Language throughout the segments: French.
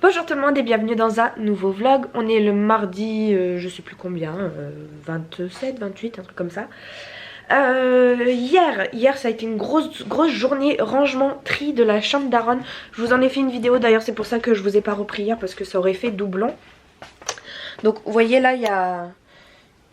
Bonjour tout le monde et bienvenue dans un nouveau vlog. On est le mardi, je sais plus combien, 27, 28, un truc comme ça. Hier ça a été une grosse journée rangement tri de la chambre d'Aaron. Je vous en ai fait une vidéo d'ailleurs, c'est pour ça que je vous ai pas repris hier parce que ça aurait fait doublon. Donc vous voyez là il y a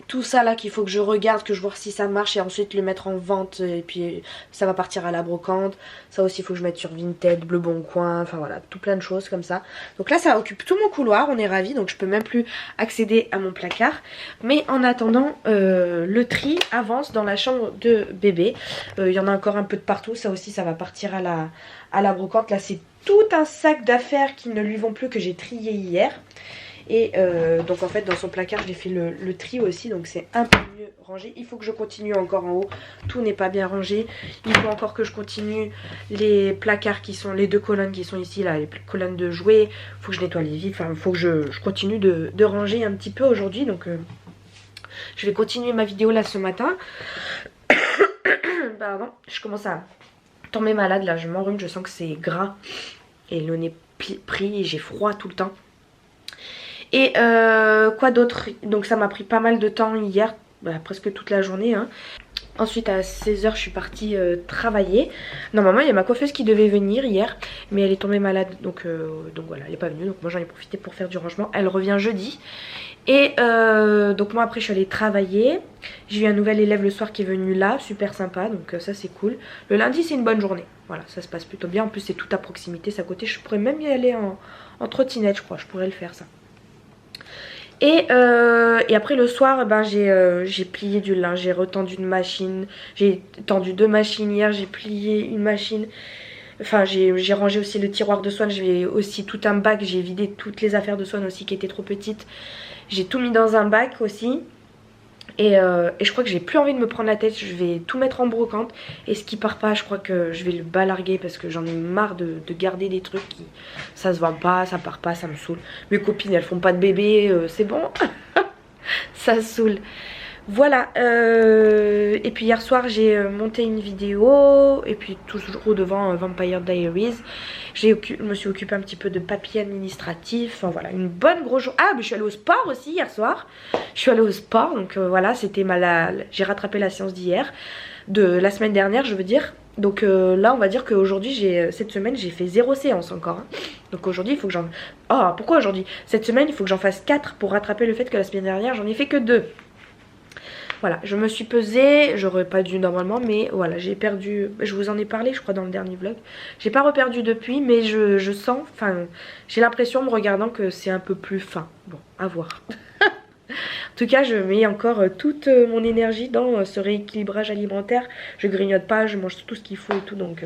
tout ça là qu'il faut que je regarde, que je vois si ça marche et ensuite le mettre en vente et puis ça va partir à la brocante. Ça aussi il faut que je mette sur Vinted, Le Bon Coin, enfin voilà, tout plein de choses comme ça. Donc là ça occupe tout mon couloir, on est ravis, donc je peux même plus accéder à mon placard. Mais en attendant, le tri avance dans la chambre de bébé. Il y en a encore un peu de partout, ça aussi ça va partir à la brocante. Là c'est tout un sac d'affaires qui ne lui vont plus que j'ai trié hier. Et donc en fait dans son placard j'ai fait le tri aussi, donc c'est un peu mieux rangé. Il faut que je continue encore en haut, tout n'est pas bien rangé. Il faut encore que je continue les placards qui sont, les deux colonnes qui sont ici là, les colonnes de jouets. Il faut que je nettoie les vides, enfin il faut que je continue de ranger un petit peu aujourd'hui. Donc je vais continuer ma vidéo là ce matin. Pardon, je commence à tomber malade là, je m'enrhume, je sens que c'est gras. Et le nez pris et j'ai froid tout le temps. Et quoi d'autre? Donc ça m'a pris pas mal de temps hier, presque toute la journée hein. Ensuite à 16 h je suis partie travailler. Normalement il y a ma coiffeuse qui devait venir hier, mais elle est tombée malade, donc voilà, elle est pas venue. Donc moi j'en ai profité pour faire du rangement. Elle revient jeudi. Et donc moi après je suis allée travailler. J'ai eu un nouvel élève le soir qui est venu là, super sympa, donc ça c'est cool. Le lundi c'est une bonne journée, voilà, ça se passe plutôt bien. En plus c'est tout à proximité, c'est à côté. Je pourrais même y aller en trottinette, je crois, je pourrais le faire ça. Et après le soir j'ai plié du linge, j'ai retendu une machine, j'ai tendu deux machines hier, j'ai plié une machine. Enfin j'ai rangé aussi le tiroir de Swan, j'ai aussi tout un bac, j'ai vidé toutes les affaires de Swan aussi qui étaient trop petites. J'ai tout mis dans un bac aussi. Et je crois que j'ai plus envie de me prendre la tête, je vais tout mettre en brocante. Et ce qui part pas, je crois que je vais le balarguer parce que j'en ai marre de garder des trucs qui ça se vend pas, ça part pas, ça me saoule. Mes copines elles font pas de bébé, c'est bon. Ça saoule. Voilà, et puis hier soir j'ai monté une vidéo et puis toujours devant Vampire Diaries. Je me suis occupée un petit peu de papier administratif, enfin voilà, une bonne grosse journée. Ah mais je suis allée au sport aussi hier soir. Je suis allée au sport, donc voilà, c'était j'ai rattrapé la séance d'hier, de la semaine dernière je veux dire. Donc là on va dire qu'aujourd'hui cette semaine j'ai fait 0 séance encore hein. Donc aujourd'hui il faut que j'en... Oh pourquoi aujourd'hui? Cette semaine il faut que j'en fasse 4 pour rattraper le fait que la semaine dernière j'en ai fait que 2. Voilà, je me suis pesée, j'aurais pas dû normalement, mais voilà, j'ai perdu, je vous en ai parlé je crois dans le dernier vlog. J'ai pas reperdu depuis, mais je sens, enfin, j'ai l'impression en me regardant que c'est un peu plus fin. Bon, à voir. En tout cas, je mets encore toute mon énergie dans ce rééquilibrage alimentaire. Je grignote pas, je mange tout ce qu'il faut et tout, donc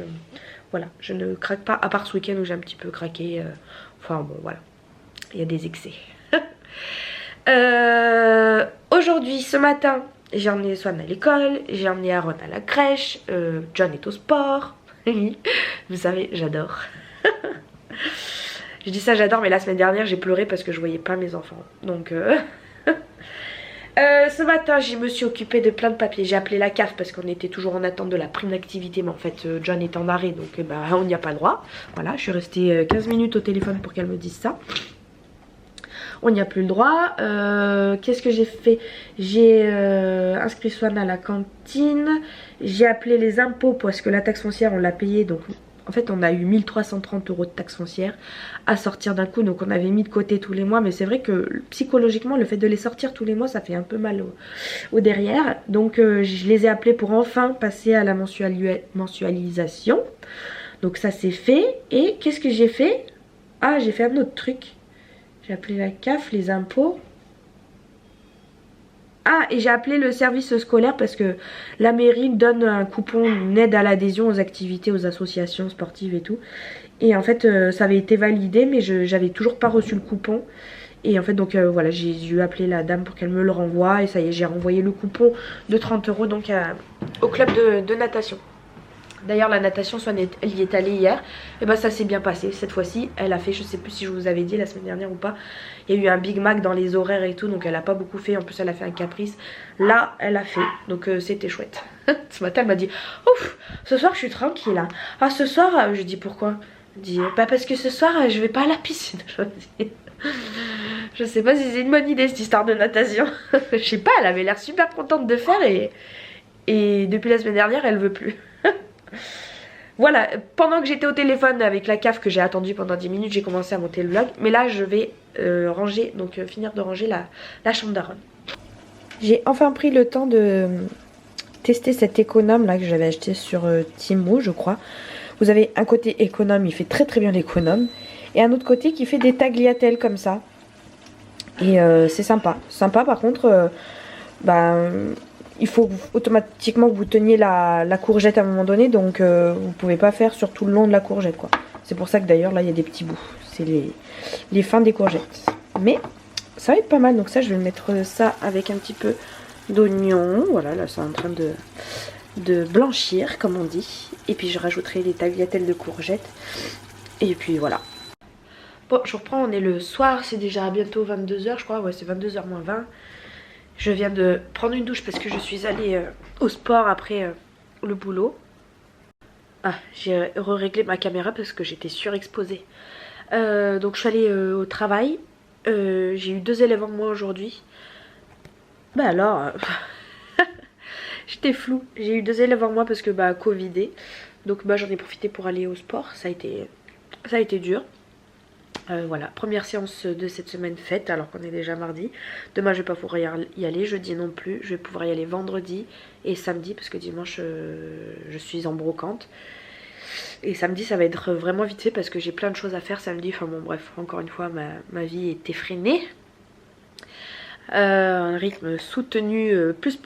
voilà, je ne craque pas, à part ce week-end où j'ai un petit peu craqué. Enfin bon, voilà, il y a des excès. Aujourd'hui, ce matin, j'ai emmené Swan à l'école, j'ai emmené Aaron à la crèche, John est au sport. Vous savez, j'adore. Je dis ça, j'adore, mais la semaine dernière, j'ai pleuré parce que je voyais pas mes enfants. Donc, ce matin, je me suis occupée de plein de papiers. J'ai appelé la CAF parce qu'on était toujours en attente de la prime d'activité. Mais en fait, John est en arrêt, donc on n'y a pas le droit. Voilà, je suis restée 15 minutes au téléphone pour qu'elle me dise ça. On n'y a plus le droit. Qu'est-ce que j'ai fait? J'ai inscrit Swan à la cantine. J'ai appelé les impôts parce que la taxe foncière on l'a payée. Donc en fait on a eu 1330 € de taxe foncière à sortir d'un coup. Donc on avait mis de côté tous les mois. Mais c'est vrai que psychologiquement le fait de les sortir tous les mois ça fait un peu mal au derrière. Donc je les ai appelés pour enfin passer à la mensualisation. Donc ça c'est fait. Et qu'est-ce que j'ai fait? Ah j'ai fait un autre truc. J'ai appelé la CAF, les impôts. Ah, et j'ai appelé le service scolaire parce que la mairie donne un coupon, une aide à l'adhésion aux activités, aux associations sportives et tout. Et en fait, ça avait été validé, mais j'avais toujours pas reçu le coupon. Et en fait, donc voilà, j'ai dû appeler la dame pour qu'elle me le renvoie. Et ça y est, j'ai renvoyé le coupon de 30 € donc au club de natation. D'ailleurs la natation, Swan elle y est allée hier. Et bah ça s'est bien passé cette fois-ci. Elle a fait, je sais plus si je vous avais dit la semaine dernière ou pas, il y a eu un Big Mac dans les horaires et tout. Donc elle a pas beaucoup fait, en plus elle a fait un caprice. Là elle a fait, donc c'était chouette. Ce matin elle m'a dit, ouf, ce soir je suis tranquille hein. Ah ce soir, je dis pourquoi? Elle dit bah parce que ce soir je vais pas à la piscine. Je sais pas si c'est une bonne idée cette histoire de natation. Je sais pas, elle avait l'air super contente de faire et depuis la semaine dernière elle veut plus. Voilà, pendant que j'étais au téléphone avec la CAF que j'ai attendu pendant 10 minutes, j'ai commencé à monter le vlog. Mais là je vais ranger, donc finir de ranger la chambre d'Aaron. J'ai enfin pris le temps de tester cet économe là que j'avais acheté sur Temu je crois. Vous avez un côté économe, il fait très très bien l'économe. Et un autre côté qui fait des tagliatelles comme ça. Et c'est sympa. Sympa par contre, il faut automatiquement que vous teniez la courgette à un moment donné. Donc vous pouvez pas faire sur tout le long de la courgette quoi. C'est pour ça que d'ailleurs là il y a des petits bouts. C'est les fins des courgettes. Mais ça va être pas mal. Donc ça je vais mettre ça avec un petit peu d'oignon. Voilà, là c'est en train de blanchir comme on dit. Et puis je rajouterai les tagliatelles de courgettes. Et puis voilà. Bon, je reprends, on est le soir, c'est déjà bientôt 22 h je crois, ouais c'est 22 h moins 20. Je viens de prendre une douche parce que je suis allée au sport après le boulot. Ah, j'ai réglé ma caméra parce que j'étais surexposée. Donc je suis allée au travail, j'ai eu 2 élèves en moins aujourd'hui. Bah alors, j'étais floue, j'ai eu 2 élèves en moins parce que Covidé. Donc j'en ai profité pour aller au sport, ça a été dur. Voilà, première séance de cette semaine faite alors qu'on est déjà mardi. Demain je vais pas pouvoir y aller, jeudi non plus. Je vais pouvoir y aller vendredi et samedi parce que dimanche je suis en brocante. Et samedi ça va être vraiment vite fait parce que j'ai plein de choses à faire samedi. Enfin bon bref, encore une fois ma vie est effrénée. Un rythme soutenu plus.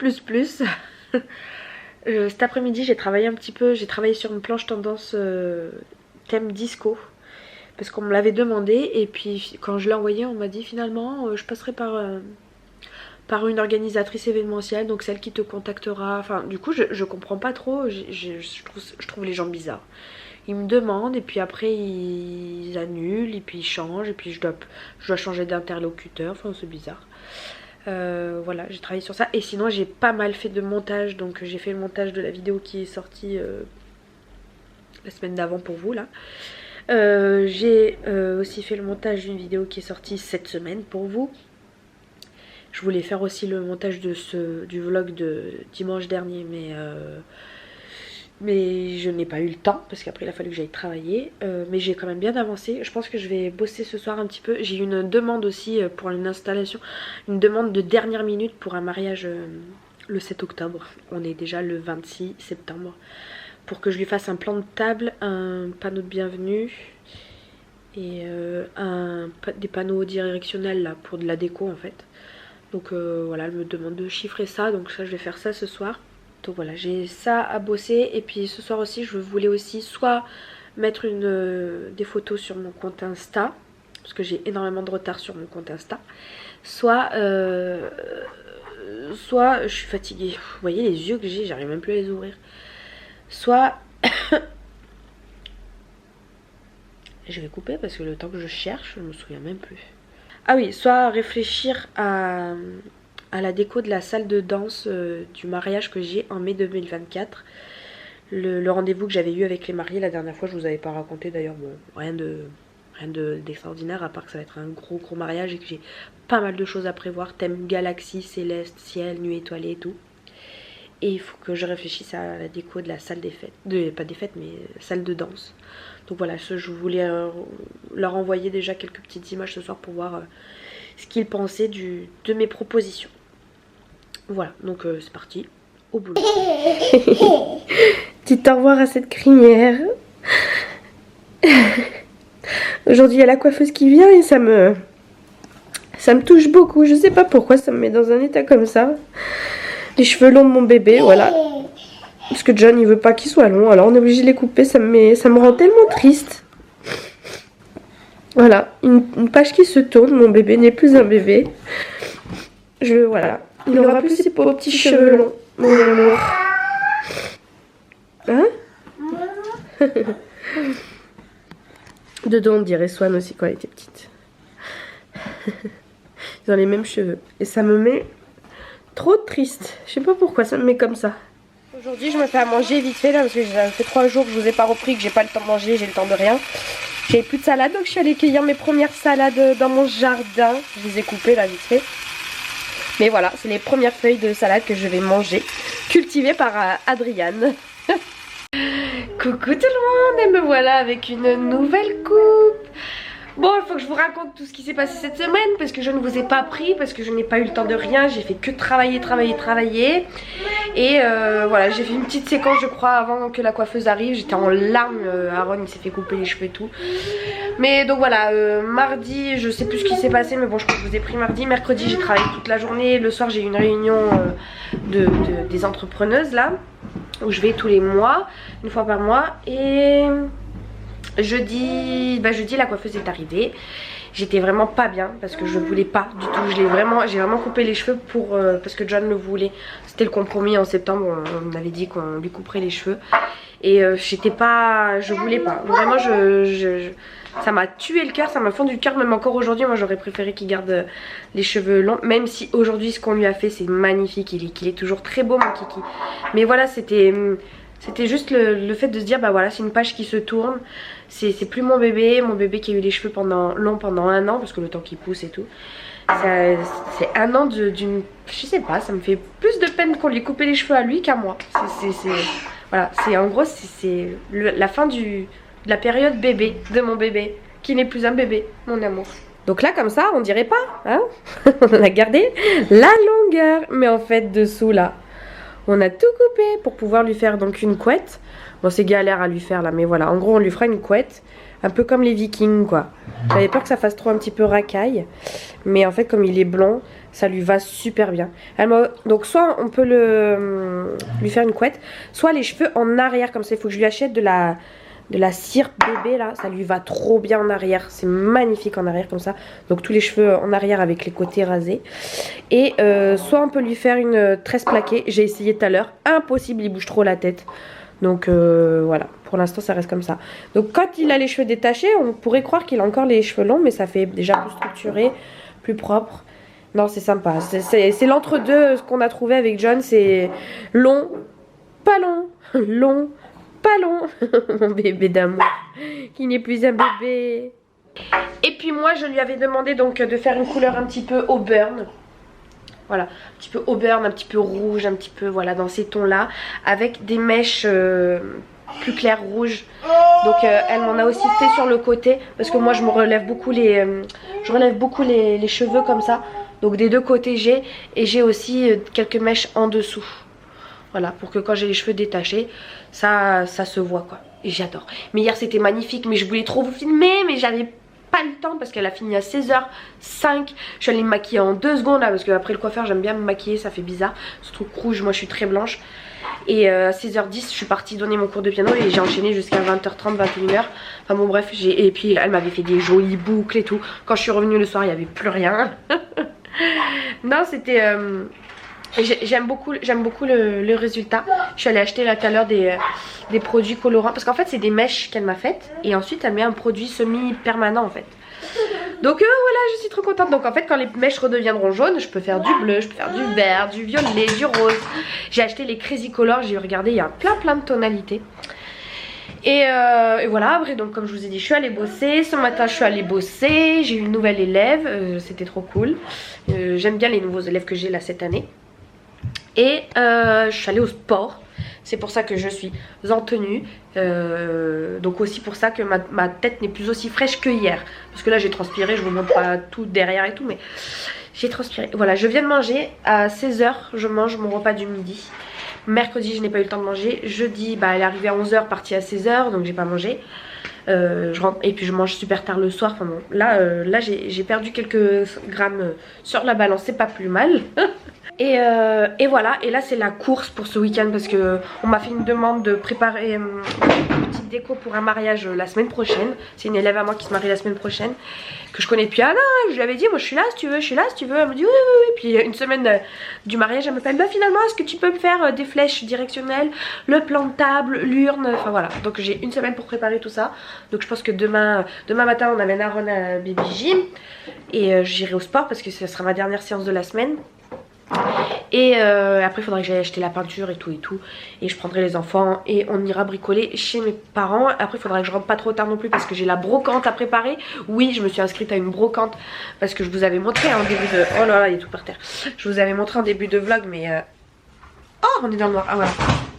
Cet après-midi j'ai travaillé un petit peu, j'ai travaillé sur une planche tendance thème disco. Parce qu'on me l'avait demandé et puis quand je l'ai envoyé on m'a dit finalement je passerai par une organisatrice événementielle, donc celle qui te contactera. Enfin du coup je comprends pas trop, je trouve les gens bizarres. Ils me demandent et puis après ils annulent et puis ils changent et puis je dois changer d'interlocuteur, enfin c'est bizarre. Voilà, j'ai travaillé sur ça et sinon j'ai pas mal fait de montage, donc j'ai fait le montage de la vidéo qui est sortie la semaine d'avant pour vous là. J'ai aussi fait le montage d'une vidéo qui est sortie cette semaine pour vous. Je voulais faire aussi le montage du vlog de dimanche dernier mais je n'ai pas eu le temps parce qu'après il a fallu que j'aille travailler. Mais j'ai quand même bien avancé. Je pense que je vais bosser ce soir un petit peu. J'ai eu une demande aussi pour une installation, une demande de dernière minute pour un mariage le 7 octobre. On est déjà le 26 septembre. Pour que je lui fasse un plan de table, un panneau de bienvenue et des panneaux directionnels là pour de la déco en fait. Donc voilà, elle me demande de chiffrer ça, donc ça je vais faire ça ce soir. Donc voilà, j'ai ça à bosser et puis ce soir aussi je voulais aussi soit mettre des photos sur mon compte Insta, parce que j'ai énormément de retard sur mon compte Insta, soit je suis fatiguée. Vous voyez les yeux que j'ai, j'arrive même plus à les ouvrir. Soit je vais couper parce que le temps que je cherche, je me souviens même plus. Ah oui, soit réfléchir à la déco de la salle de danse du mariage que j'ai en mai 2024. Le rendez-vous que j'avais eu avec les mariés la dernière fois, je vous avais pas raconté d'ailleurs, bon, rien d'extraordinaire à part que ça va être un gros mariage et que j'ai pas mal de choses à prévoir, thème galaxie, céleste, ciel, nuit étoilée et tout. Et il faut que je réfléchisse à la déco de la salle des fêtes, pas des fêtes mais salle de danse. Donc voilà, je voulais leur envoyer déjà quelques petites images ce soir pour voir ce qu'ils pensaient de mes propositions. Voilà, donc c'est parti, au boulot. Dites au revoir à cette crinière. Aujourd'hui il y a la coiffeuse qui vient et ça me touche beaucoup. Je sais pas pourquoi ça me met dans un état comme ça. Les cheveux longs de mon bébé, voilà. Parce que John il veut pas qu'ils soient longs, alors on est obligé de les couper, ça me rend tellement triste. Voilà, une page qui se tourne, mon bébé n'est plus un bébé. Voilà, il n'aura plus ses petits cheveux longs, mon amour. Hein? Dedans on dirait Swan aussi quand elle était petite. Ils ont les mêmes cheveux. Et ça me met trop triste. Je sais pas pourquoi ça me met comme ça. Aujourd'hui je me fais à manger vite fait là parce que ça fait 3 jours que je vous ai pas repris, que j'ai pas le temps de manger, j'ai le temps de rien. J'avais plus de salade, donc je suis allée cueillir mes premières salades dans mon jardin. Je les ai coupées là vite fait. Mais voilà, c'est les premières feuilles de salade que je vais manger, cultivées par Adriane. Coucou tout le monde, et me voilà avec une nouvelle coupe. Bon, il faut que je vous raconte tout ce qui s'est passé cette semaine parce que je ne vous ai pas pris, parce que je n'ai pas eu le temps de rien. J'ai fait que travailler. Et voilà, j'ai fait une petite séquence je crois avant que la coiffeuse arrive. J'étais en larmes, Aaron il s'est fait couper les cheveux et tout. Mais donc voilà, mardi je sais plus ce qui s'est passé, mais bon je crois que je vous ai pris mardi. Mercredi j'ai travaillé toute la journée. Le soir j'ai eu une réunion des entrepreneuses là, où je vais tous les mois, une fois par mois. Et jeudi la coiffeuse est arrivée. J'étais vraiment pas bien parce que je voulais pas du tout. J'ai vraiment coupé les cheveux parce que John le voulait. C'était le compromis en septembre. On avait dit qu'on lui couperait les cheveux. Et je voulais pas. Vraiment ça m'a tué le cœur, ça m'a fendu le cœur. Même encore aujourd'hui, moi j'aurais préféré qu'il garde les cheveux longs. Même si aujourd'hui ce qu'on lui a fait c'est magnifique. Il est toujours très beau mon kiki. Mais voilà, c'était juste le fait de se dire bah voilà, c'est une page qui se tourne. C'est plus mon bébé qui a eu les cheveux longs pendant 1 an, parce que le temps qu'il pousse et tout. C'est 1 an d'une... Je sais pas, ça me fait plus de peine qu'on lui ait coupé les cheveux à lui qu'à moi. Voilà, en gros c'est la fin de la période bébé, de mon bébé, qui n'est plus un bébé, mon amour. Donc là comme ça on dirait pas, hein. On a gardé la longueur, mais en fait dessous là on a tout coupé pour pouvoir lui faire donc une couette. Bon c'est galère à lui faire là, mais voilà, en gros on lui fera une couette, un peu comme les vikings quoi. J'avais peur que ça fasse trop un petit peu racaille, mais en fait comme il est blond, ça lui va super bien. Donc soit on peut lui faire une couette, soit les cheveux en arrière comme ça. Il faut que je lui achète de la cire bébé là, ça lui va trop bien en arrière, c'est magnifique en arrière comme ça. Donc tous les cheveux en arrière avec les côtés rasés. Et soit on peut lui faire une tresse plaquée, j'ai essayé tout à l'heure, impossible, il bouge trop la tête. Donc voilà, pour l'instant ça reste comme ça. Donc quand il a les cheveux détachés, on pourrait croire qu'il a encore les cheveux longs, mais ça fait déjà plus structuré, plus propre. Non c'est sympa, c'est l'entre-deux. Ce qu'on a trouvé avec John, c'est long, pas long, long, pas long. Mon bébé d'amour, qui n'est plus un bébé. Et puis moi je lui avais demandé donc de faire une couleur un petit peu auburn. Voilà, un petit peu auburn, un petit peu rouge, un petit peu voilà dans ces tons là, avec des mèches plus claires rouges. Donc elle m'en a aussi fait sur le côté, parce que moi je me relève beaucoup les cheveux comme ça. Donc des deux côtés j'ai aussi quelques mèches en dessous. Voilà, pour que quand j'ai les cheveux détachés, ça se voit quoi. Et j'adore. Mais hier c'était magnifique, mais je voulais trop vous filmer, mais j'avais pas le temps parce qu'elle a fini à 16h05. Je suis allée me maquiller en 2 secondes là, parce qu'après le coiffeur j'aime bien me maquiller, ça fait bizarre. Ce truc rouge, moi je suis très blanche. Et à 16h10 je suis partie donner mon cours de piano et j'ai enchaîné jusqu'à 20h30, 21h. Enfin bon bref, et puis elle m'avait fait des jolies boucles et tout. Quand je suis revenue le soir il n'y avait plus rien. Non c'était... J'aime beaucoup le résultat. Je suis allée acheter là tout à l'heure des produits colorants, parce qu'en fait c'est des mèches qu'elle m'a faites, et ensuite elle met un produit semi-permanent en fait. Donc voilà, je suis trop contente. Donc en fait quand les mèches redeviendront jaunes, je peux faire du bleu, je peux faire du vert, du violet, du rose. J'ai acheté les Crazy Color, j'ai regardé, il y a plein de tonalités. Et voilà, après donc comme je vous ai dit, je suis allée bosser. Ce matin je suis allée bosser, j'ai eu une nouvelle élève, c'était trop cool. J'aime bien les nouveaux élèves que j'ai là cette année. Et je suis allée au sport. C'est pour ça que je suis en tenue. Donc aussi pour ça que ma tête n'est plus aussi fraîche que hier. Parce que là j'ai transpiré, je vous montre pas tout derrière et tout, mais j'ai transpiré. Voilà, je viens de manger. À 16h je mange mon repas du midi. Mercredi je n'ai pas eu le temps de manger. Jeudi elle est arrivée à 11h, partie à 16h, donc j'ai pas mangé. Je rentre, et puis je mange super tard le soir. Enfin bon, là j'ai perdu quelques grammes sur la balance, c'est pas plus mal. Et voilà, et là c'est la course pour ce week-end, parce que on m'a fait une demande de préparer une petite déco pour un mariage la semaine prochaine. C'est une élève à moi qui se marie la semaine prochaine, que je connais depuis un an. Je lui avais dit moi je suis là si tu veux, je suis là si tu veux. Elle me dit oui. Puis une semaine du mariage elle me fait finalement est-ce que tu peux me faire des flèches directionnelles, le plan de table, l'urne, enfin voilà. Donc j'ai une semaine pour préparer tout ça. Donc je pense que demain matin on amène Aaron à Baby Gym, et j'irai au sport parce que ce sera ma dernière séance de la semaine. Et après il faudra que j'aille acheter la peinture et tout et tout. Et je prendrai les enfants et on ira bricoler chez mes parents. Après il faudra que je rentre pas trop tard non plus parce que j'ai la brocante à préparer. Oui, je me suis inscrite à une brocante parce que je vous avais montré en début de... Oh là là, il est tout par terre. Je vous avais montré en début de vlog mais... Oh, on est dans le noir. Ah voilà.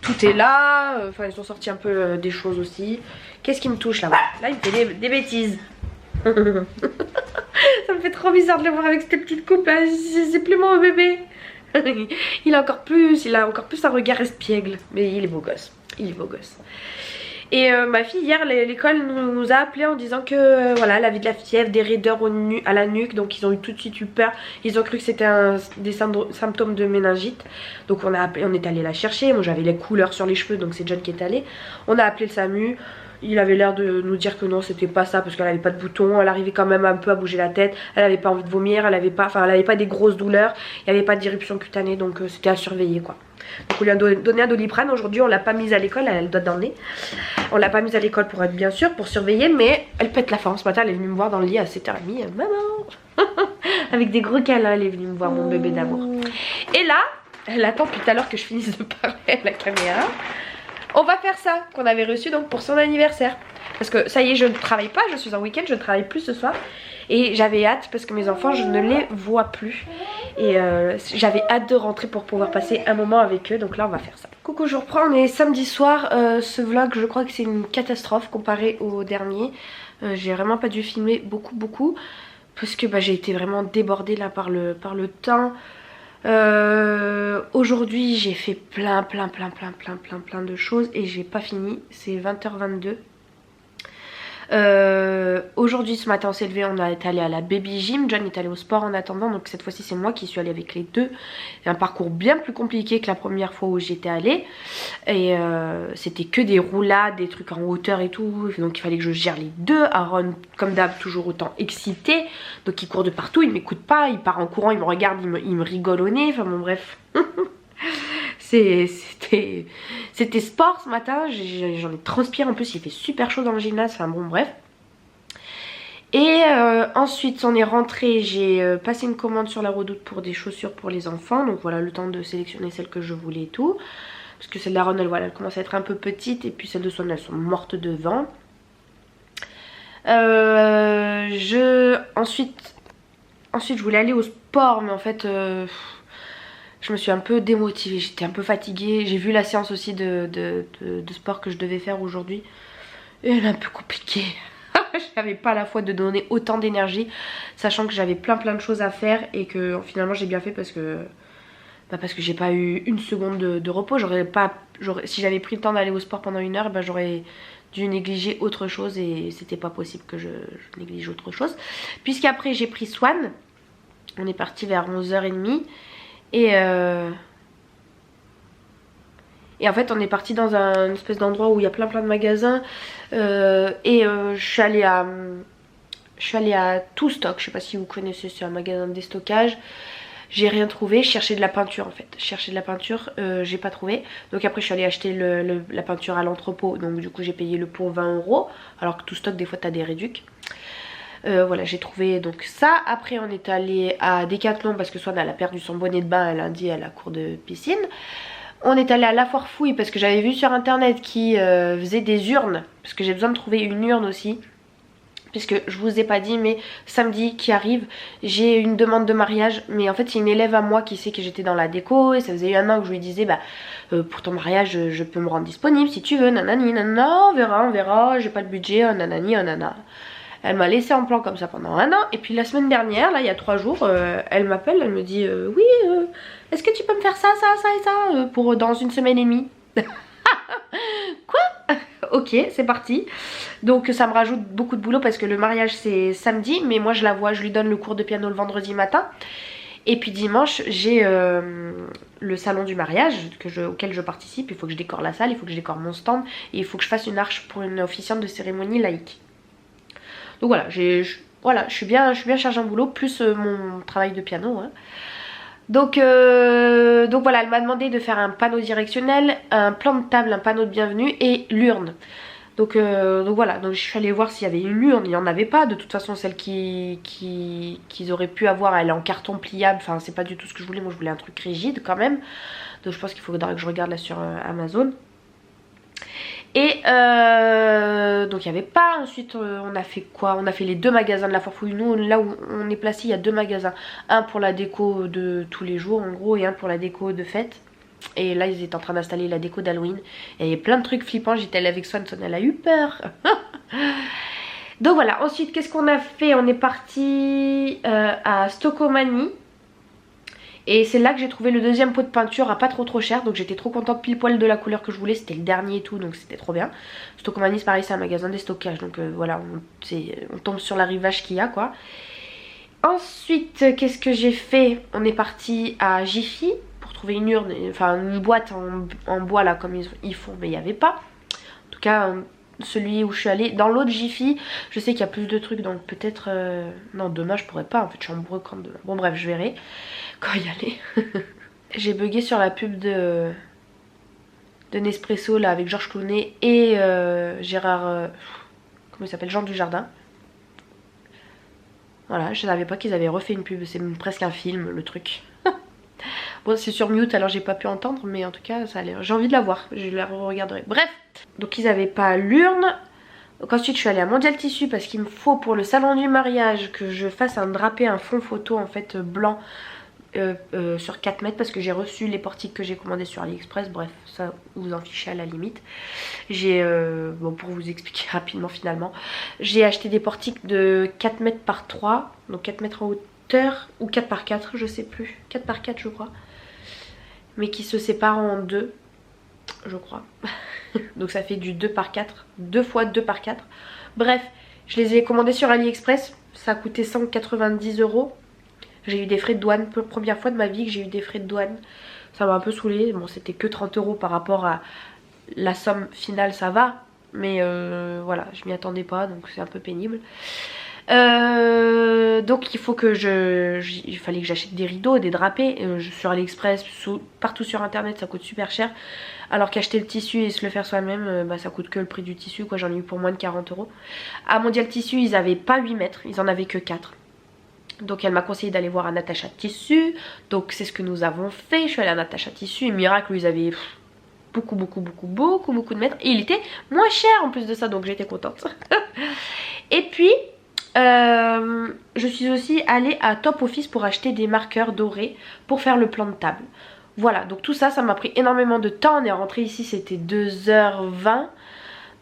Tout est là. Enfin ils ont sorti un peu des choses aussi. Qu'est-ce qui me touche là? Là il me fait des bêtises. Ça me fait trop bizarre de le voir avec cette petite coupe là. C'est plus mon bébé. Il a encore plus un regard espiègle. Mais il est beau gosse. Il est beau gosse. Et ma fille hier l'école nous a appelé en disant que voilà, elle avait de la fièvre, des raideurs à la nuque. Donc ils ont eu tout de suite eu peur. Ils ont cru que c'était des symptômes de méningite. Donc on est allé la chercher. Moi j'avais les couleurs sur les cheveux, donc c'est John qui est allé. On a appelé le SAMU. Il avait l'air de nous dire que non, c'était pas ça parce qu'elle avait pas de boutons. Elle arrivait quand même un peu à bouger la tête. Elle avait pas envie de vomir, elle avait pas des grosses douleurs. Il n'y avait pas d'irruption cutanée, donc c'était à surveiller quoi. Donc on lui a donné un Doliprane. Aujourd'hui on l'a pas mise à l'école, elle a le doigt dans le nez. On l'a pas mise à l'école pour être bien sûr, pour surveiller, mais elle pète la forme. Ce matin elle est venue me voir dans le lit à 7h30. Maman. Avec des gros câlins, elle est venue me voir, mon bébé d'amour. Et là, elle attend depuis tout à l'heure que je finisse de parler à la caméra. On va faire ça qu'on avait reçu donc pour son anniversaire. Parce que ça y est, je ne travaille pas, je suis en week-end, je ne travaille plus ce soir. Et j'avais hâte parce que mes enfants, je ne les vois plus. Et j'avais hâte de rentrer pour pouvoir passer un moment avec eux. Donc là, on va faire ça. Coucou, je reprends, on est samedi soir. Ce vlog, je crois que c'est une catastrophe comparé au dernier. J'ai vraiment pas dû filmer beaucoup. Parce que j'ai été vraiment débordée là par le temps. Aujourd'hui j'ai fait plein de choses et j'ai pas fini, c'est 20h22. Aujourd'hui ce matin on s'est levé, on est allé à la baby gym, John est allé au sport en attendant, donc cette fois-ci c'est moi qui suis allée avec les deux. C'est un parcours bien plus compliqué que la première fois où j'étais allée et c'était que des roulades, des trucs en hauteur et tout, donc il fallait que je gère les deux. Aaron comme d'hab toujours autant excité, donc il court de partout, il m'écoute pas, il part en courant, il me regarde, il me rigole au nez, enfin bon bref. C'était sport ce matin, j'en ai transpiré, en plus il fait super chaud dans le gymnase, enfin bon bref. Et ensuite on est rentré, j'ai passé une commande sur la Redoute pour des chaussures pour les enfants. Donc voilà, le temps de sélectionner celles que je voulais et tout. Parce que celle d'Aaron elle, voilà, elle commence à être un peu petite et puis celles de Swan elles sont mortes devant. Ensuite je voulais aller au sport mais en fait... je me suis un peu démotivée, j'étais un peu fatiguée. J'ai vu la séance aussi de sport que je devais faire aujourd'hui. Et elle est un peu compliquée. J'avais pas la foi de donner autant d'énergie. Sachant que j'avais plein de choses à faire. Et que finalement j'ai bien fait parce que j'ai pas eu une seconde de repos. Si j'avais pris le temps d'aller au sport pendant 1 heure, j'aurais dû négliger autre chose. Et c'était pas possible que je néglige autre chose. Puisqu'après j'ai pris Swan. On est parti vers 11h30. Et en fait on est parti dans une espèce d'endroit où il y a plein de magasins. Je suis allée à Tout Stock, je sais pas si vous connaissez, c'est un magasin de déstockage. J'ai rien trouvé, je cherchais de la peinture en fait. J'ai pas trouvé. Donc après je suis allée acheter la peinture à l'entrepôt. Donc du coup j'ai payé le pot 20 €. Alors que Tout Stock des fois t'as des réducs. Voilà, j'ai trouvé donc ça. Après on est allé à Decathlon parce que Swan elle a perdu son bonnet de bain lundi à la cour de piscine. On est allé à La Foire Fouille parce que j'avais vu sur internet qui faisait des urnes. Parce que j'ai besoin de trouver une urne aussi. Puisque je vous ai pas dit mais samedi qui arrive j'ai une demande de mariage. Mais en fait c'est une élève à moi qui sait que j'étais dans la déco. Et ça faisait 1 an que je lui disais pour ton mariage je peux me rendre disponible si tu veux. Nanani nanana, on verra, j'ai pas le budget, nanani nanana. Elle m'a laissé en plan comme ça pendant 1 an. Et puis la semaine dernière, là il y a 3 jours, elle m'appelle, elle me dit oui, est-ce que tu peux me faire ça et ça pour dans 1 semaine et demie. Quoi? Ok, c'est parti. Donc ça me rajoute beaucoup de boulot parce que le mariage c'est samedi. Mais moi je la vois, je lui donne le cours de piano le vendredi matin. Et puis dimanche j'ai le salon du mariage auquel je participe. Il faut que je décore la salle, il faut que je décore mon stand. Et il faut que je fasse une arche pour une officiante de cérémonie laïque. Donc voilà, je suis bien chargée en boulot, plus mon travail de piano. Hein. Donc voilà, elle m'a demandé de faire un panneau directionnel, un plan de table, un panneau de bienvenue et l'urne. Donc voilà, donc je suis allée voir s'il y avait une urne, il n'y en avait pas. De toute façon, celle qu'ils auraient pu avoir, elle est en carton pliable. Enfin, c'est pas du tout ce que je voulais. Moi, je voulais un truc rigide quand même. Donc je pense qu'il faudra que je regarde là sur Amazon. Et donc il n'y avait pas. Ensuite, on a fait quoi? On a fait les 2 magasins de la Foire Fouille. Nous, là où on est placé, il y a 2 magasins. Un pour la déco de tous les jours, en gros, et un pour la déco de fête. Et là, ils étaient en train d'installer la déco d'Halloween. Et il y avait plein de trucs flippants. J'étais allée avec Swan, elle a eu peur. Donc voilà, ensuite, qu'est-ce qu'on a fait? On est parti à Stockomanie. Et c'est là que j'ai trouvé le 2e pot de peinture à pas trop cher. Donc j'étais trop contente, pile poil de la couleur que je voulais. C'était le dernier et tout, donc c'était trop bien. Stockomanie, c'est pareil, c'est un magasin de stockage. Donc voilà, on tombe sur l'arrivage qu'il y a, quoi. Ensuite, qu'est-ce que j'ai fait? On est parti à Jiffy pour trouver une urne, enfin une boîte en bois là, comme ils font, mais il n'y avait pas. En tout cas, celui où je suis allée. Dans l'autre Jiffy, je sais qu'il y a plus de trucs, donc peut-être... Non, demain je pourrais pas, en fait je suis en brocante demain. Bon bref, je verrai quand y aller. J'ai bugué sur la pub de Nespresso là avec Georges Clooney et Gérard... comment il s'appelle? Jean Dujardin. Voilà, je savais pas qu'ils avaient refait une pub, c'est presque un film le truc. Bon, c'est sur mute alors j'ai pas pu entendre, mais en tout cas ça a l'air. J'ai envie de la voir, je la regarderai. Bref, donc ils avaient pas l'urne. Donc ensuite je suis allée à Mondial Tissu parce qu'il me faut pour le salon du mariage que je fasse un drapé, un fond photo en fait blanc sur 4 mètres parce que j'ai reçu les portiques que j'ai commandés sur AliExpress. Bref, ça vous en fichez à la limite. J'ai, bon, pour vous expliquer rapidement finalement, j'ai acheté des portiques de 4 mètres par 3, donc 4 mètres en hauteur, ou 4 par 4, je sais plus, 4 par 4 je crois, mais qui se séparent en 2, je crois. Donc ça fait du 2 par 4, 2 fois 2 par 4. Bref, je les ai commandés sur AliExpress, ça a coûté 190 €. J'ai eu des frais de douane, première fois de ma vie que j'ai eu des frais de douane. Ça m'a un peu saoulée. Bon, c'était que 30 € par rapport à la somme finale, ça va. Mais voilà, je m'y attendais pas, donc c'est un peu pénible. Donc il faut que il fallait que j'achète des rideaux, des drapés. Sur AliExpress, partout sur internet, ça coûte super cher. Alors qu'acheter le tissu et se le faire soi-même, bah, ça coûte que le prix du tissu, quoi. J'en ai eu pour moins de 40 €. À Mondial Tissu, ils avaient pas 8 mètres, ils en avaient que 4. Donc elle m'a conseillé d'aller voir un Natacha Tissu. Donc c'est ce que nous avons fait. Je suis allée à Natacha Tissu et miracle, ils avaient beaucoup de mètres. Et il était moins cher en plus de ça, donc j'étais contente. Et puis je suis aussi allée à Top Office pour acheter des marqueurs dorés pour faire le plan de table. Voilà, donc tout ça, ça m'a pris énormément de temps. On est rentré ici, c'était 2h20.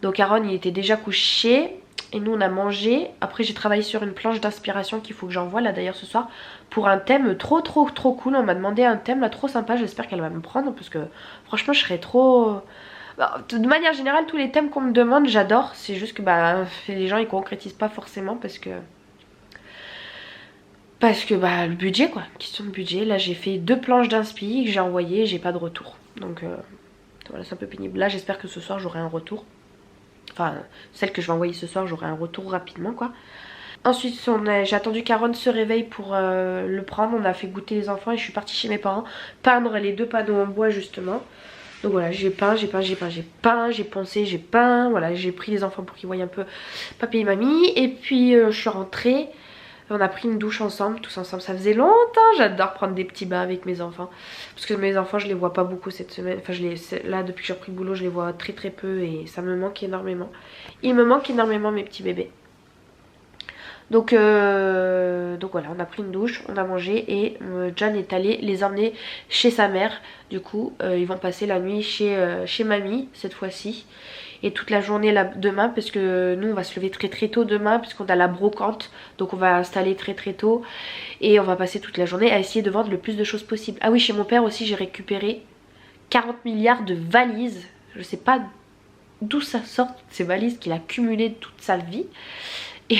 Donc Aaron, il était déjà couché. Et nous on a mangé. Après j'ai travaillé sur une planche d'inspiration qu'il faut que j'envoie là d'ailleurs ce soir. Pour un thème trop cool. On m'a demandé un thème là trop sympa. J'espère qu'elle va me prendre parce que franchement je serais trop... De manière générale tous les thèmes qu'on me demande j'adore. C'est juste que bah les gens ils concrétisent pas forcément parce que bah le budget quoi. Question de budget. Là j'ai fait 2 planches d'inspi que j'ai envoyées. J'ai pas de retour. Donc voilà, c'est un peu pénible. Là j'espère que ce soir j'aurai un retour. Enfin, celle que je vais envoyer ce soir, j'aurai un retour rapidement quoi. Ensuite, j'ai attendu qu'Aaron se réveille pour le prendre. On a fait goûter les enfants et je suis partie chez mes parents peindre les 2 panneaux en bois justement. Donc voilà, j'ai peint, j'ai poncé, j'ai peint. Voilà, j'ai pris les enfants pour qu'ils voient un peu papy et mamie. Et puis je suis rentrée. On a pris une douche ensemble, tous ensemble. Ça faisait longtemps, j'adore prendre des petits bains avec mes enfants. Parce que mes enfants, je les vois pas beaucoup cette semaine. Enfin, là, depuis que j'ai repris le boulot, je les vois très peu et ça me manque énormément. Il me manque énormément mes petits bébés. Donc voilà, on a pris une douche, on a mangé et John est allé les emmener chez sa mère. Du coup, ils vont passer la nuit chez mamie cette fois-ci. Et toute la journée là, demain, parce que nous on va se lever très tôt demain, puisqu'on a la brocante. Donc on va installer très tôt. Et on va passer toute la journée à essayer de vendre le plus de choses possible. Ah oui, chez mon père aussi j'ai récupéré 40 milliards de valises. Je sais pas d'où ça sort ces valises qu'il a cumulées toute sa vie. Et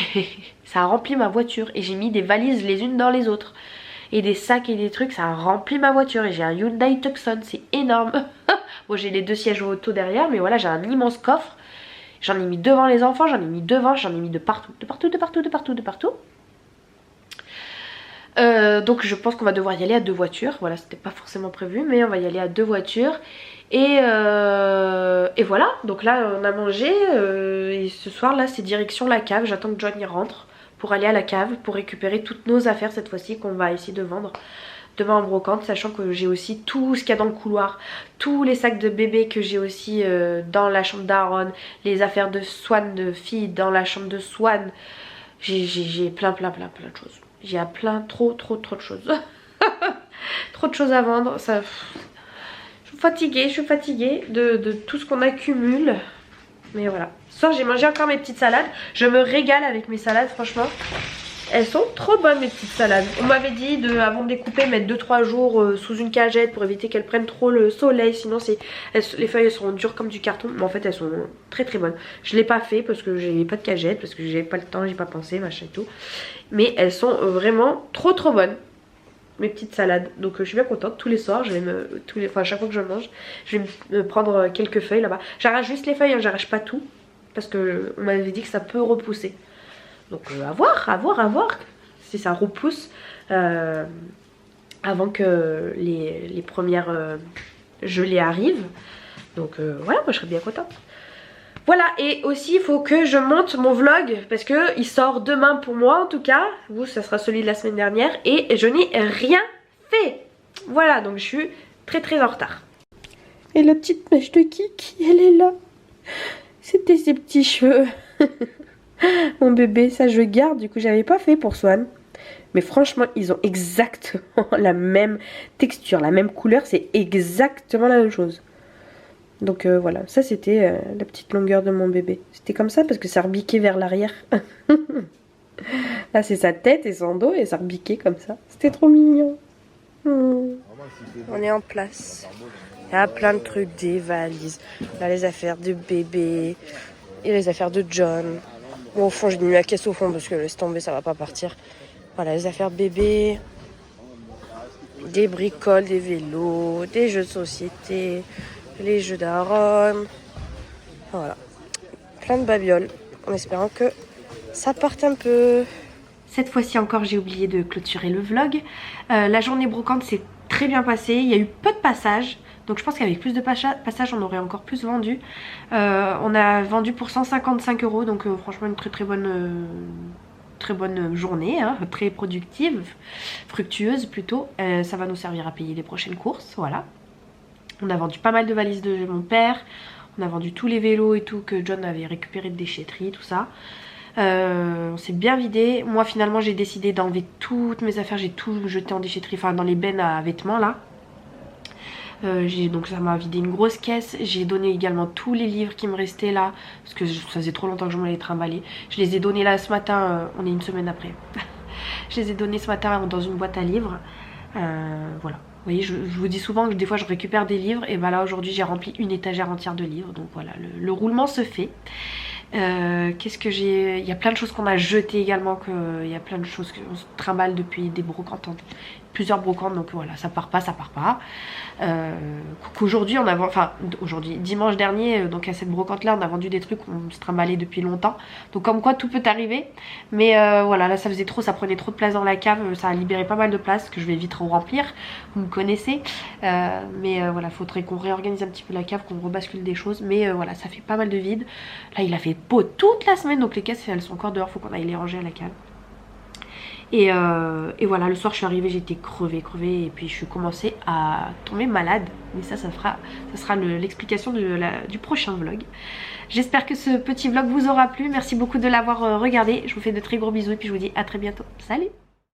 ça a rempli ma voiture. Et j'ai mis des valises les unes dans les autres. Et des sacs et des trucs, ça a rempli ma voiture. Et j'ai un Hyundai Tucson, c'est énorme. Bon, j'ai les 2 sièges auto derrière, mais voilà, j'ai un immense coffre. J'en ai mis devant les enfants, j'en ai mis devant, j'en ai mis de partout. Donc je pense qu'on va devoir y aller à 2 voitures. Voilà, c'était pas forcément prévu, mais on va y aller à 2 voitures. Et voilà, donc là on a mangé et ce soir là c'est direction la cave. J'attends que John y rentre pour aller à la cave pour récupérer toutes nos affaires cette fois-ci qu'on va essayer de vendre demain en brocante, sachant que j'ai aussi tout ce qu'il y a dans le couloir, tous les sacs de bébé que j'ai aussi dans la chambre d'Aaron, les affaires de Swan de fille dans la chambre de Swan. J'ai plein de choses. J'ai trop de choses. Trop de choses à vendre. Ça... Je suis fatiguée de tout ce qu'on accumule. Mais voilà. Ce soir j'ai mangé encore mes petites salades. Je me régale avec mes salades franchement. Elles sont trop bonnes mes petites salades. On m'avait dit avant de les couper mettre 2-3 jours sous une cagette pour éviter qu'elles prennent trop le soleil. Sinon les feuilles elles seront dures comme du carton. Mais en fait elles sont très bonnes. Je ne l'ai pas fait parce que j'ai pas de cagette. Parce que j'ai pas le temps, j'ai pas pensé machin et tout. Mais elles sont vraiment trop bonnes. Mes petites salades, donc je suis bien contente. Tous les soirs je vais à chaque fois que je mange je vais me prendre quelques feuilles là-bas. J'arrache juste les feuilles, hein, j'arrache pas tout parce que on m'avait dit que ça peut repousser, donc à voir si ça repousse avant que les premières gelées arrivent. Donc voilà, moi je serais bien contente. Voilà, et aussi il faut que je monte mon vlog parce que il sort demain pour moi en tout cas. Vous, ça sera celui de la semaine dernière et je n'ai rien fait. Voilà, donc je suis très en retard. Et la petite mèche de Kiki, elle est là. C'était ses petits cheveux. Mon bébé, ça je garde, du coup j'avais pas fait pour Swan. Mais franchement, ils ont exactement la même texture, la même couleur, c'est exactement la même chose. Donc voilà, ça c'était la petite longueur de mon bébé. C'était comme ça parce que ça rebiquait vers l'arrière. Là c'est sa tête et son dos et ça rebiquait comme ça. C'était trop mignon. On est en place. Il y a plein de trucs, des valises. Là les affaires de bébé et les affaires de John. Bon, au fond j'ai mis la caisse au fond parce que laisse tomber, ça va pas partir. Voilà, les affaires de bébé. Des bricoles, des vélos, des jeux de société. Les jeux d'Aaron. Voilà. Plein de babioles. En espérant que ça parte un peu. Cette fois-ci encore, j'ai oublié de clôturer le vlog. La journée brocante s'est très bien passée. Il y a eu peu de passages. Donc je pense qu'avec plus de passages, on aurait encore plus vendu. On a vendu pour 155 €. Donc franchement, une très bonne journée. Hein, très productive. Fructueuse plutôt. Ça va nous servir à payer les prochaines courses. Voilà. On a vendu pas mal de valises de mon père. On a vendu tous les vélos et tout que John avait récupéré de déchetterie, tout ça. On s'est bien vidé. Moi finalement j'ai décidé d'enlever toutes mes affaires. J'ai tout jeté en déchetterie, enfin dans les bennes à vêtements là. Donc ça m'a vidé une grosse caisse. J'ai donné également tous les livres qui me restaient là. Parce que ça faisait trop longtemps que je me les trimballais. Je les ai donnés là ce matin, on est une semaine après. Je les ai donnés ce matin dans une boîte à livres. Voilà. Vous voyez, je vous dis souvent que des fois je récupère des livres. Et ben là aujourd'hui j'ai rempli une étagère entière de livres. Donc voilà, le roulement se fait. Qu'est-ce que j'ai... Il y a plein de choses qu'on a jetées également. Il y a plein de choses qu'on se trimballe depuis des brocantes. Plusieurs brocantes, donc voilà, ça part pas. Qu'aujourd'hui on a... Enfin, aujourd'hui, dimanche dernier, donc à cette brocante là, on a vendu des trucs qu'on se trimballait depuis longtemps. Donc comme quoi tout peut arriver. Mais voilà, là ça faisait trop, ça prenait trop de place dans la cave. Ça a libéré pas mal de place que je vais vite remplir. Vous me connaissez. Mais voilà, faudrait qu'on réorganise un petit peu la cave, qu'on rebascule des choses. Mais voilà, ça fait pas mal de vide. Là il a fait beau toute la semaine, donc les caisses elles sont encore dehors, faut qu'on aille les ranger à la cave. Et voilà, le soir je suis arrivée, j'étais crevée et puis je suis commencée à tomber malade. Mais ça sera l'explication du prochain vlog. J'espère que ce petit vlog vous aura plu. Merci beaucoup de l'avoir regardé. Je vous fais de très gros bisous et puis je vous dis à très bientôt. Salut!